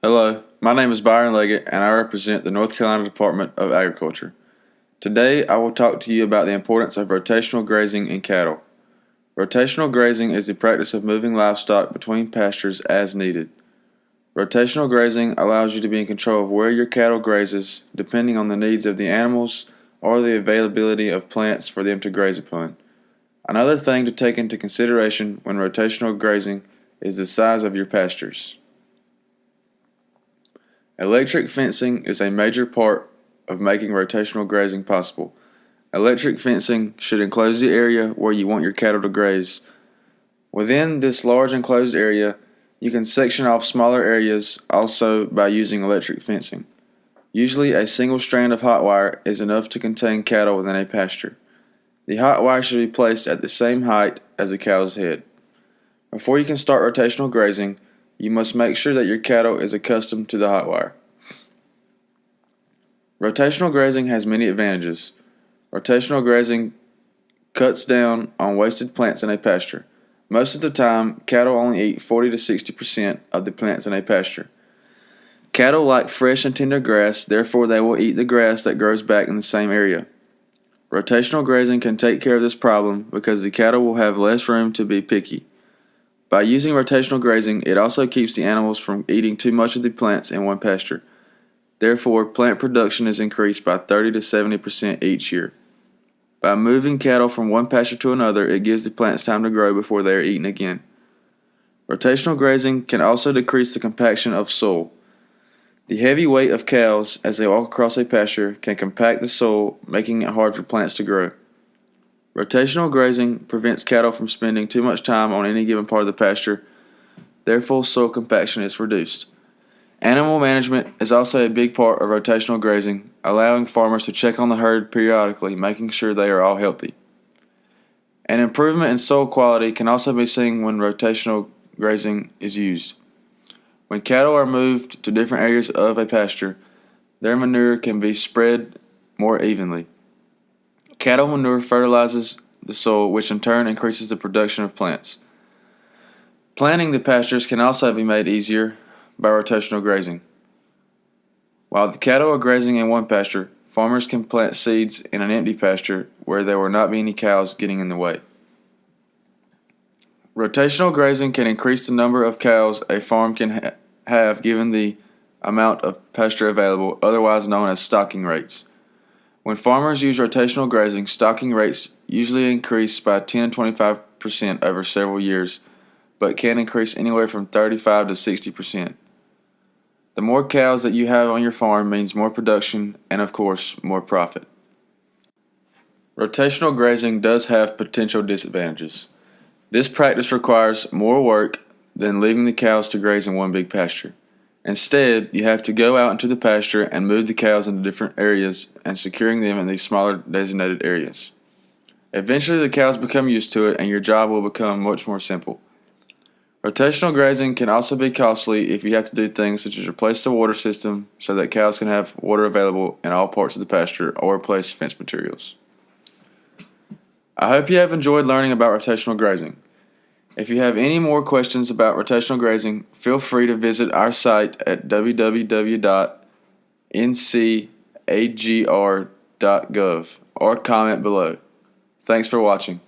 Hello, my name is Byron Leggett and I represent the North Carolina Department of Agriculture. Today I will talk to you about the importance of rotational grazing in cattle. Rotational grazing is the practice of moving livestock between pastures as needed. Rotational grazing allows you to be in control of where your cattle grazes depending on the needs of the animals or the availability of plants for them to graze upon. Another thing to take into consideration when rotational grazing is the size of your pastures. Electric fencing is a major part of making rotational grazing possible. Electric fencing should enclose the area where you want your cattle to graze. Within this large enclosed area, you can section off smaller areas also by using electric fencing. Usually a single strand of hot wire is enough to contain cattle within a pasture. The hot wire should be placed at the same height as the cow's head. Before you can start rotational grazing, you must make sure that your cattle is accustomed to the hot wire. Rotational grazing has many advantages. Rotational grazing cuts down on wasted plants in a pasture. Most of the time, cattle only eat 40 to 60% of the plants in a pasture. Cattle like fresh and tender grass, therefore they will eat the grass that grows back in the same area. Rotational grazing can take care of this problem because the cattle will have less room to be picky. By using rotational grazing, it also keeps the animals from eating too much of the plants in one pasture. Therefore, plant production is increased by 30 to 70% each year. By moving cattle from one pasture to another, it gives the plants time to grow before they are eaten again. Rotational grazing can also decrease the compaction of soil. The heavy weight of cows as they walk across a pasture can compact the soil, making it hard for plants to grow. Rotational grazing prevents cattle from spending too much time on any given part of the pasture, therefore soil compaction is reduced. Animal management is also a big part of rotational grazing, allowing farmers to check on the herd periodically, making sure they are all healthy. An improvement in soil quality can also be seen when rotational grazing is used. When cattle are moved to different areas of a pasture, their manure can be spread more evenly. Cattle manure fertilizes the soil, which in turn increases the production of plants. Planting the pastures can also be made easier by rotational grazing. While the cattle are grazing in one pasture, farmers can plant seeds in an empty pasture where there will not be any cows getting in the way. Rotational grazing can increase the number of cows a farm can have given the amount of pasture available, otherwise known as stocking rates. When farmers use rotational grazing, stocking rates usually increase by 10 to 25% over several years, but can increase anywhere from 35 to 60%. The more cows that you have on your farm means more production and, of course, more profit. Rotational grazing does have potential disadvantages. This practice requires more work than leaving the cows to graze in one big pasture. Instead, you have to go out into the pasture and move the cows into different areas and securing them in these smaller designated areas. Eventually, the cows become used to it and your job will become much more simple. Rotational grazing can also be costly if you have to do things such as replace the water system so that cows can have water available in all parts of the pasture or replace fence materials. I hope you have enjoyed learning about rotational grazing. If you have any more questions about rotational grazing, feel free to visit our site at www.ncagr.gov or comment below. Thanks for watching.